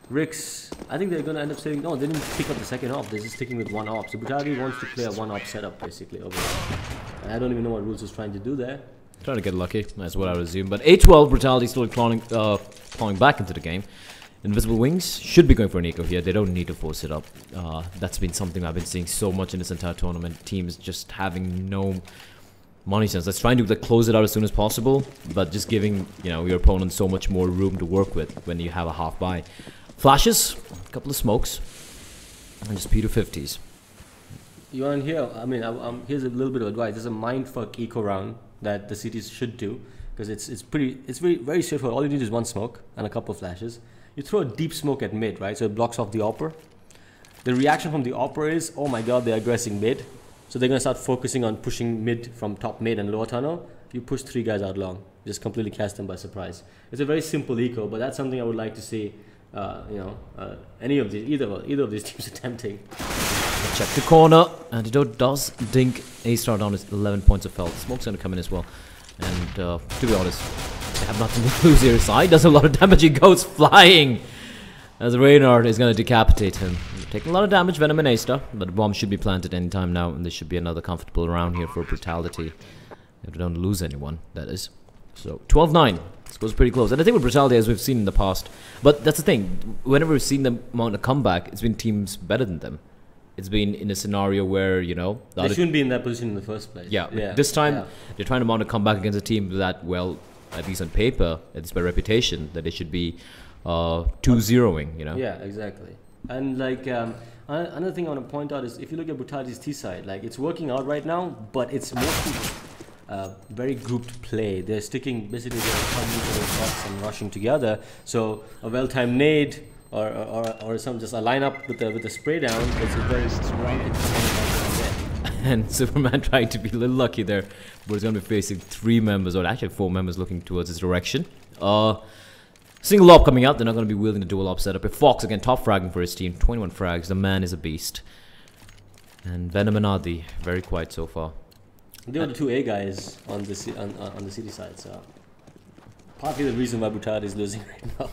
Rix, I think they're going to end up saying, no, they didn't pick up the second op, they're just sticking with one op. So Brutality wants to play a one op setup basically overall. And I don't even know what Rules is trying to do there. Trying to get lucky, that's what I would assume. But 8-12, Brutality still clawing back into the game. Invisible Wings should be going for an eco here. They don't need to force it up. That's been something I've been seeing so much in this entire tournament. Teams just having no money sense. Let's try and close it out as soon as possible, but just giving your opponent so much more room to work with when you have a half buy. Flashes, a couple of smokes, and just P250s. You want to hear? I mean, here's a little bit of advice. There's a mindfuck eco round that the cities should do, because it's very straightforward. All you need is one smoke and a couple of flashes. You throw a deep smoke at mid, right? So it blocks off the opper. The reaction from the opper is, oh my god, they're aggressing mid. So they're going to start focusing on pushing mid from top mid and lower tunnel. You push 3 guys out long. Just completely catch them by surprise. It's a very simple eco, but that's something I would like to see, any of these, either of these teams attempting. Check the corner. Antidote does dink A-Star down his 11 points of health. Smoke's going to come in as well. And to be honest, they have nothing to lose here. Side does a lot of damage. He goes flying as Reynard is going to decapitate him. Taking a lot of damage, Venom and A-Star, but the bomb should be planted anytime now, and this should be another comfortable round here for Brutality. If they don't lose anyone, that is. So 12-9. This goes pretty close. And I think with Brutality, as we've seen in the past, but that's the thing. Whenever we've seen them mount a comeback, it's been teams better than them. It's been in a scenario where, they shouldn't be in that position in the first place. Yeah. This time, they're trying to mount a comeback against a team that, well, at least on paper, at least by reputation, that they should be 2-0ing, Yeah, exactly. And another thing I want to point out is, if you look at Brutality's T side, it's working out right now, but it's mostly very grouped play. They're sticking basically their shots and rushing together. So a well-timed nade or just a lineup with the spray down. It's a very strong. And Superman trying to be a little lucky there, but he's going to be facing 3 members, or actually 4 members looking towards his direction. Single op coming out. They're not going to be willing to dual op setup. If Fox again top fragging for his team, 21 frags. The man is a beast. And Venom and Adi very quiet so far. They were the 2 A guys on the city side, so partly the reason why Brutality is losing right now.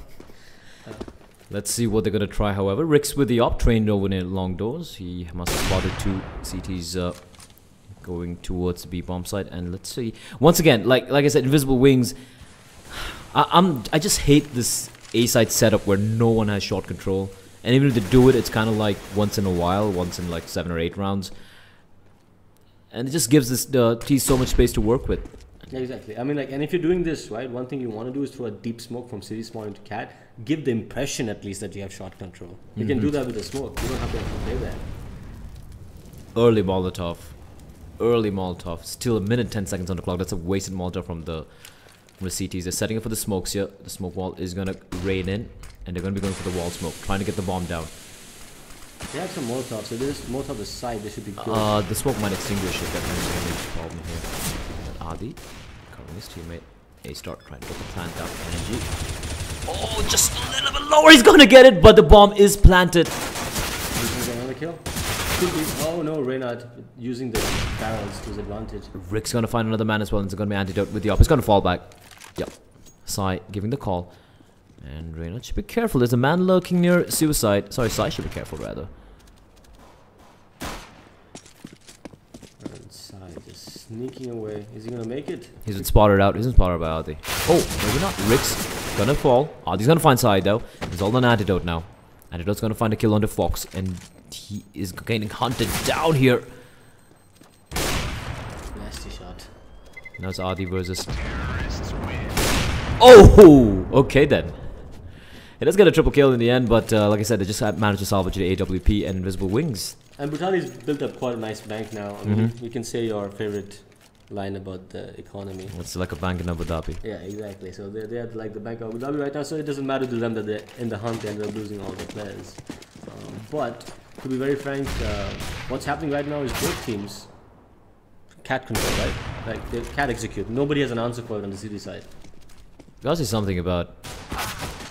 Let's see what they're going to try. However, Rix with the op, trained over near long doors. He must have spotted 2 CTs going towards the B bomb site. And let's see. Once again, like I said, Invisible Wings. I just hate this A side setup where no one has shot control, and even if they do it, it's kind of like once in a while, once in 7 or 8 rounds, and it just gives this T so much space to work with. Yeah, exactly. I mean, and if you're doing this right, one thing you want to do is throw a deep smoke from city spawn into cat. Give the impression at least that you have shot control. You can do that with a smoke. You don't have to play that. Early Molotov. Still a minute 10 seconds on the clock. That's a wasted Molotov from the CTs. They're setting up for the smokes here. The smoke wall is going to rain in, and they're going to be going for the wall smoke, trying to get the bomb down. They have some Molotov, so there's Molotov the side. They should be good. The smoke might extinguish it. That's going to be a problem here. But Adi, covering his teammate. A-Star trying to get the plant out. Energy. Oh, just a little bit lower. He's going to get it, but the bomb is planted. He's going to get another kill. Oh no, Reynard using the barrels to his advantage. Rick's going to find another man as well, and it's going to be Antidote with the op. He's going to fall back. Yep. Sai giving the call. And Reynard should be careful. There's a man lurking near Suicide. Sorry, Sai should be careful rather. And Sai just sneaking away. Is he going to make it? He's been spotted out. He's been spotted by Adi. Oh, maybe not. Rick's going to fall. Adi's going to find Sai though. He's all on Antidote now. Antidote's going to find a kill onto Fox, and he is getting hunted down here. Nasty shot. Now it's Adi versus... Oh! Okay then. He does get a triple kill in the end, but like I said, they just managed to salvage the AWP and Invisible Wings. And Brutality's built up quite a nice bank now. I mean, you can say your favorite line about the economy. It's like a bank in Abu Dhabi. Yeah, exactly. So they have like the bank of Abu Dhabi right now, so it doesn't matter to them that they're in the hunt and they're losing all the players. But to be very frank, what's happening right now is both teams cat control, right? Like they cat execute. Nobody has an answer for it on the city side. Gotta say something about...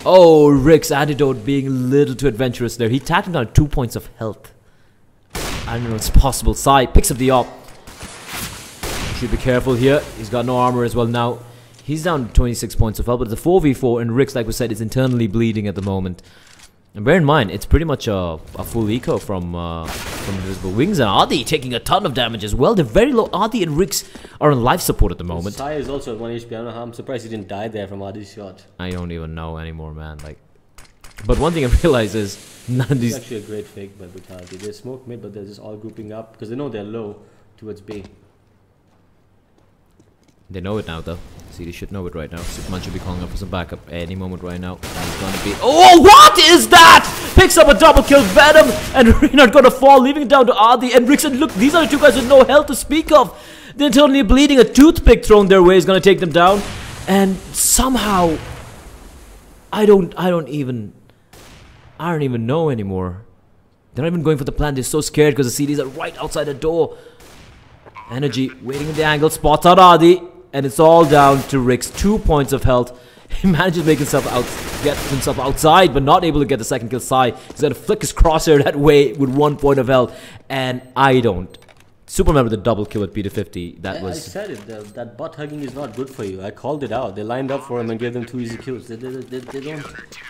Oh, Rick's Antidote being a little too adventurous there. He tacked him down 2 points of health. I don't know if it's possible. Sai picks up the op. Should be careful here. He's got no armor as well now. He's down 26 points of health, but it's a 4v4, and Rick's, like we said, is internally bleeding at the moment. And bear in mind, it's pretty much a full eco from Invisible Wings, and Adi taking a ton of damage as well. They're very low. Adi and Rix are on life support at the moment. Sai is also at 1 HP. I don't know how. I'm surprised he didn't die there from Adi's shot. I don't even know anymore, man. Like, But one thing I realize is none of these. It's actually a great fake by Brutality. They smoke mid, but they're just all grouping up because they know they're low towards B. They know it now, though. See, they should know it right now. Superman should be calling up for some backup any moment right now. And he's gonna be. Oh, what is that? Picks up a double kill. Venom and Reynard gonna fall, leaving it down to Adi and Rickson. Look, these are the two guys with no health to speak of. They're internally bleeding. A toothpick thrown their way is gonna take them down. And somehow, I don't even know anymore. They're not even going for the plan. They're so scared because the CDs are right outside the door. Energy waiting in the angle, spots out Adi, and it's all down to Rick's 2 points of health. He manages to make get himself outside, but not able to get the second kill. Sai, he's gonna flick his crosshair that way with 1 point of health, and I don't. Superman with a double kill at P250. That was. I said it. That butt hugging is not good for you. I called it out. They lined up for him and gave them 2 easy kills. They don't.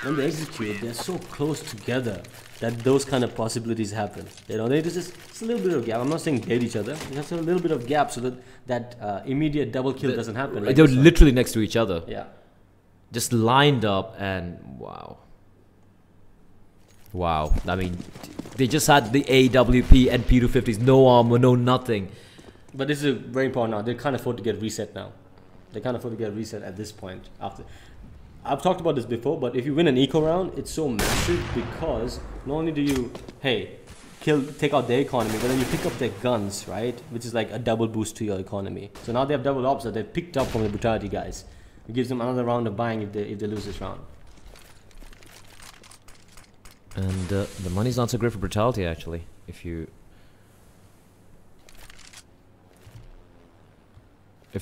When they execute, they're so close together that those kind of possibilities happen. You know, they just a little bit of gap. I'm not saying date each other. Just a little bit of gap so that immediate double kill doesn't happen. Like they were literally next to each other. Yeah. Just lined up, and wow. Wow. I mean, they just had the AWP and P250s, no armor, no nothing. But this is very important now. They can't afford to get reset now. They can't afford to get reset at this point. After, I've talked about this before, but if you win an eco round, it's so massive because not only do you, take out their economy, but then you pick up their guns, right? Which is like a double boost to your economy. So now they have double ops that they've picked up from the Brutality guys. It gives them another round of buying if they lose this round. And the money's not so great for Brutality, actually. If you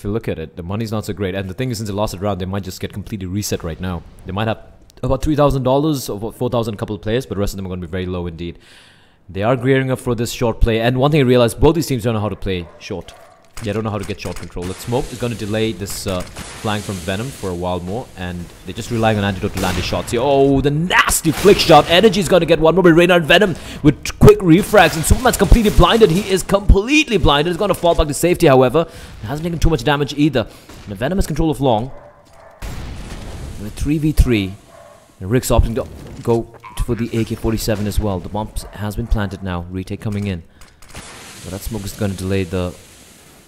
look at it, the money's not so great. And the thing is, since they lost it round, they might just get completely reset right now. They might have about $3,000 or about 4,000 couple of players, but the rest of them are going to be very low indeed. They are gearing up for this short play. And one thing I realized, both these teams don't know how to play short. They don't know how to get short control. That Smoke is going to delay this flank from Venom for a while more, and they're just relying on Antidote to land his shots here. Oh, the nasty flick shot. Energy is going to get one more by Reynard. Venom with quick refrags, and Superman's completely blinded. He is completely blinded. He's going to fall back to safety, however. He hasn't taken too much damage either. And Venom has control of long. With 3v3, and Rick's opting to go for the AK-47 as well. The bomb has been planted now. Retake coming in. But that Smoke is going to delay the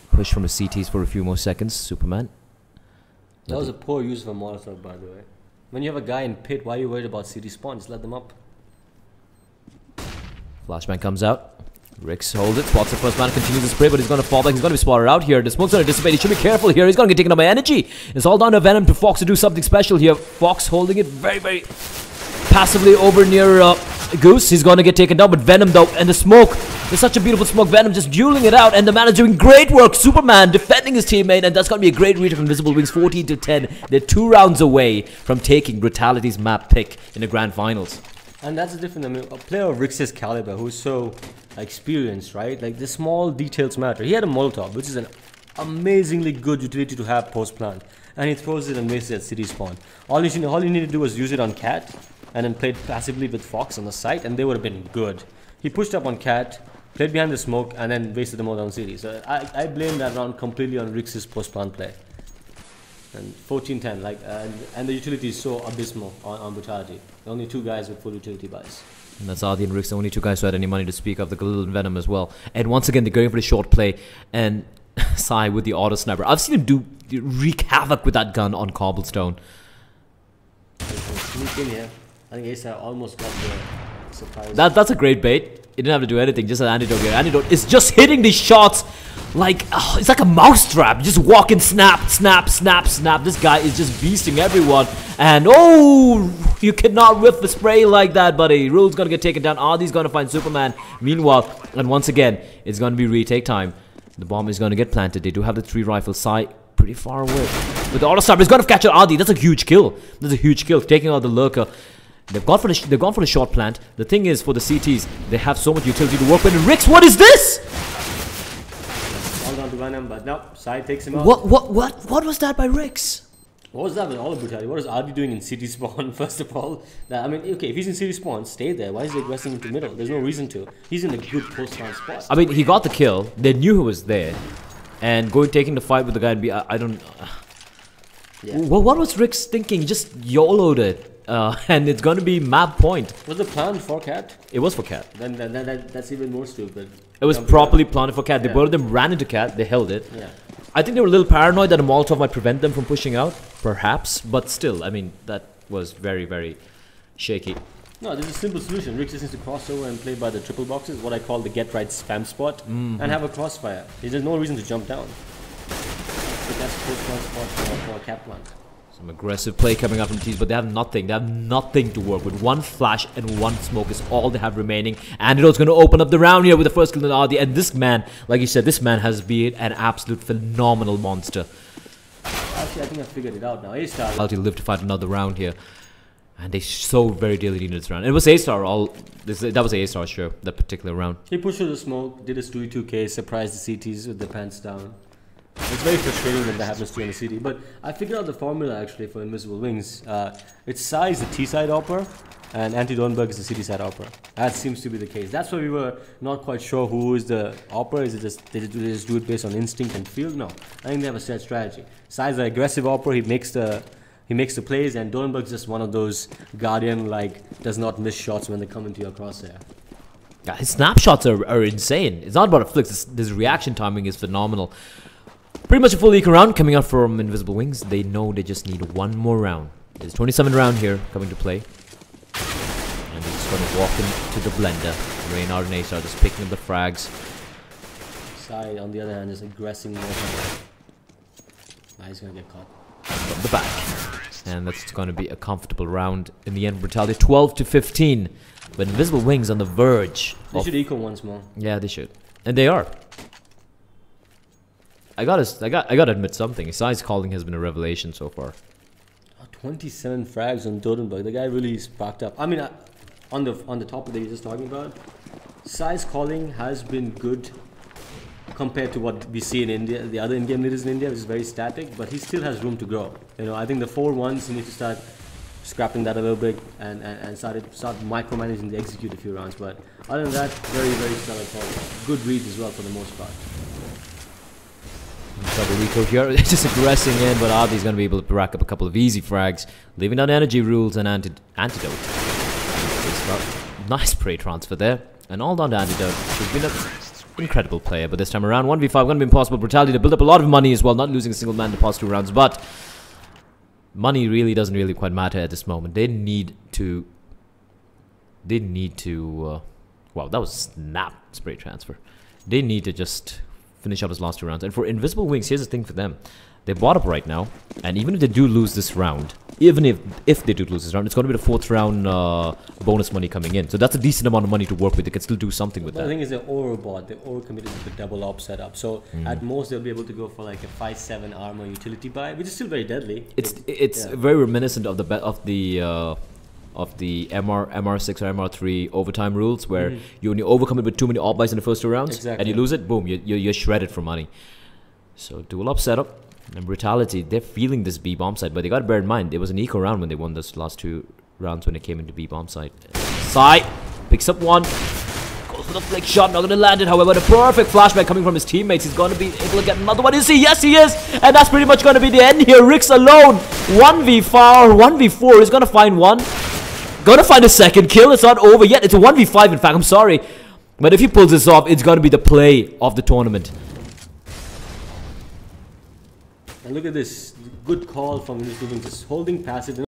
push from the CTs for a few more seconds. Superman. That was a poor use of a Molotov, by the way. When you have a guy in pit, why are you worried about CT spawn? Just let them up. Flashbang comes out. Ricks holds it. Spots the first man. Continues to spray, but he's going to fall back. He's going to be spotted out here. The Smoke's going to dissipate. He should be careful here. He's going to get taken up by Energy. It's all down to Venom to Fox to do something special here. Fox holding it very, very passively over near Goose. He's going to get taken down, but Venom though, and the Smoke. There's such a beautiful Smoke. Venom just dueling it out, and the man is doing great work. Superman defending his teammate, and that's going to be a great read from Invisible Wings. 14-10. They're 2 rounds away from taking Brutality's map pick in the grand finals. And that's the difference. I mean, a player of Rick's caliber who's so experienced, right? Like the small details matter. He had a Molotov, which is an amazingly good utility to have post plant, and he throws it and wastes it at city spawn. All you need to do was use it on Cat, and then played passively with Fox on the site, and they would have been good. He pushed up on Cat, played behind the Smoke, and then wasted them all down city. So I blame that round completely on Rick's post plant play. And 14-10, like, and the utility is so abysmal on Brutality. The only 2 guys with full utility buys. And that's Adi and Rick's the only 2 guys who had any money to speak of. The Galil and Venom as well. And once again, they're going for the short play. And Sai with the auto sniper. I've seen him wreak havoc with that gun on Cobblestone. Sneak in here. I think Asa almost got the surprise. That's a great bait. He didn't have to do anything. Just an Antidote here. Antidote is just hitting these shots like it's like a mousetrap. Just walking, snap, snap, snap, snap. This guy is just beasting everyone. And oh, you cannot whiff the spray like that, buddy. Rule's gonna get taken down. Adi's gonna find Superman. Meanwhile, and once again, it's gonna be retake time. The bomb is gonna get planted. They do have the 3 rifles. Sai pretty far away. But the auto sniper is gonna catch out Adi. That's a huge kill. That's a huge kill. Taking out the lurker. They've gone for the short plant. The thing is, for the CTs, they have so much utility to work with. And Ricks, what is this? All down to Venom, but no, Sai takes him out. What was that by Ricks? What was that with all of Brutality? What is Adi doing in city spawn? First of all, I mean, okay, if he's in city spawn, stay there. Why is he aggressing into middle? There's no reason to. He's in a good post-round spot. I mean, he got the kill. They knew he was there, and taking the fight with the guy and be. I don't. Yeah. What was Ricks thinking? He just YOLO'd it. and it's going to be map point. Was the plan for Cat? It was for Cat. Then that's even more stupid. It was properly planted for Cat. They both of them ran into Cat. They held it. Yeah. I think they were a little paranoid that a Molotov might prevent them from pushing out, perhaps. But still, I mean, that was very, very shaky. No, there's a simple solution. Rick just needs to cross over and play by the triple boxes, what I call the get right spam spot, and have a crossfire. There's no reason to jump down. But that's the first one spot for a Cat plant. Some aggressive play coming up from Tees, but they have nothing. They have nothing to work with. One flash and one smoke is all they have remaining. Antidote's going to open up the round here with the first kill in the RD. And this man, like you said, this man has been an absolute phenomenal monster. Actually, I think I figured it out now. A-Star. Brutality live to fight another round here. And they so very dearly needed this round. It was A-Star that was A-Star's show, that particular round. He pushed through the smoke, did his 2v2k, surprised the CTs with the pants down. It's very frustrating when that happens to you in the CT. But I figured out the formula actually for Invisible Wings. It's Sai is the T-side opera, and Anti-Dornberg is the CT-side opera. That seems to be the case. That's why we were not quite sure who is the opera. Is it just they just do it based on instinct and feel? No, I think they have a set strategy. Sai is the aggressive opera. He makes the plays, and Dornberg is just one of those guardian does not miss shots when they come into your crosshair. Yeah, his snapshots are insane. It's not about a flick. This reaction timing is phenomenal. Pretty much a full eco round coming out from Invisible Wings. They know they just need one more round. There's 27 round here coming to play. And they're just going to walk into the blender. Reynard and Ace are just picking up the frags. Sai, on the other hand, is aggressing more. Now he's going to get caught. From the back. And that's going to be a comfortable round. In the end, Brutality 12-15. But Invisible Wings on the verge. They should eco once more. Yeah, they should. And they are. I gotta admit something. Sai's calling has been a revelation so far. 27 frags on Dodenberg. The guy really sparked up. I mean, on the topic that you're just talking about, Sai's calling has been good compared to what we see in India. The other in-game leaders in India, which is very static, but he still has room to grow. You know, I think the 4-1s, he needs to start scrapping that a little bit and start micromanaging the execute a few rounds. But other than that, very, very stellar call. Good reads as well for the most part. Double eco here, just aggressing in, but Adi's going to be able to rack up a couple of easy frags, leaving down energy rules and antidote. Nice prey transfer there, and all down to antidote. He's been an incredible player, but this time around 1v5 going to be impossible. Brutality to build up a lot of money as well, not losing a single man to past 2 rounds, but money really doesn't really quite matter at this moment. They need to wow, that was snap spray transfer. They need to just finish up his last 2 rounds. And for Invisible Wings, here's the thing for them. They're bought up right now, and even if they do lose this round, even if they do lose this round, it's going to be the 4th round bonus money coming in. So that's a decent amount of money to work with. They can still do something with that. The thing is, they're overbought. They're overcommitted with the double op setup. So at most, they'll be able to go for like a 5-7 armor utility buy, which is still very deadly. It's very reminiscent of the MR6 or MR3 overtime rules, where you only overcome it with too many op buys in the first 2 rounds, and you lose it, boom, you're shredded for money. So dual op setup and Brutality, they're feeling this B bomb side, but they got to bear in mind it was an eco round when they won those last 2 rounds when they came into B bomb side. Sai picks up one, goes for the flick shot, not going to land it. However, the perfect flashback coming from his teammates. He's going to be able to get another one. Is he? Yes, he is, and that's pretty much going to be the end here. Rick's alone, 1v4 or 1v4. He's going to find one. Gonna find a second kill. It's not over yet. It's a 1v5 in fact. I'm sorry, but if he pulls this off, it's gonna be the play of the tournament. And look at this good call from Invisible Wings, just holding passive.